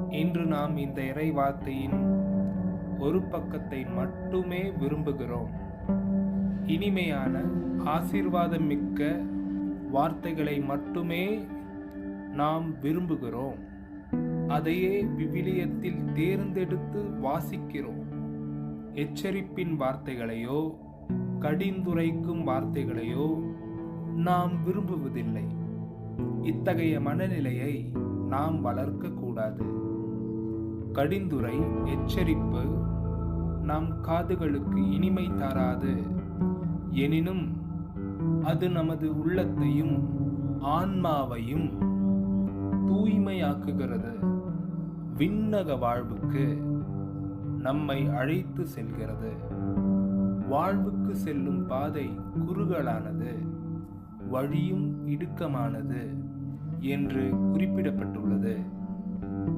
இன்று நாம் இந்த இறை வார்த்தையின் ஒரு பக்கத்தை மட்டுமே விரும்புகிறோம். இனிமையான ஆசீர்வாதம் மிக்க வார்த்தைகளை மட்டுமே நாம் விரும்புகிறோம். அதையே விவிலியத்தில் தேர்ந்தெடுத்து வாசிக்கிறோம். எச்சரிப்பின் வார்த்தைகளையோ கடிந்துரைக்கும் வார்த்தைகளையோ நாம் விரும்புவதில்லை. இத்தகைய மனநிலையை நாம் வளர்க்கக்கூடாது. கடிந்துரை, எச்சரிப்பு நம் காதுகளுக்கு இனிமை தராது. எனினும் அது நமது உள்ளத்தையும் ஆன்மாவையும் தூய்மையாக்குகிறது. விண்ணக வாழ்வுக்கு நம்மை அழைத்து செல்கிறது. வாழ்வுக்கு செல்லும் பாதை குறுகலானது, வழியும் இடுக்கமானது என்று குறிப்பிடப்பட்டுள்ளது.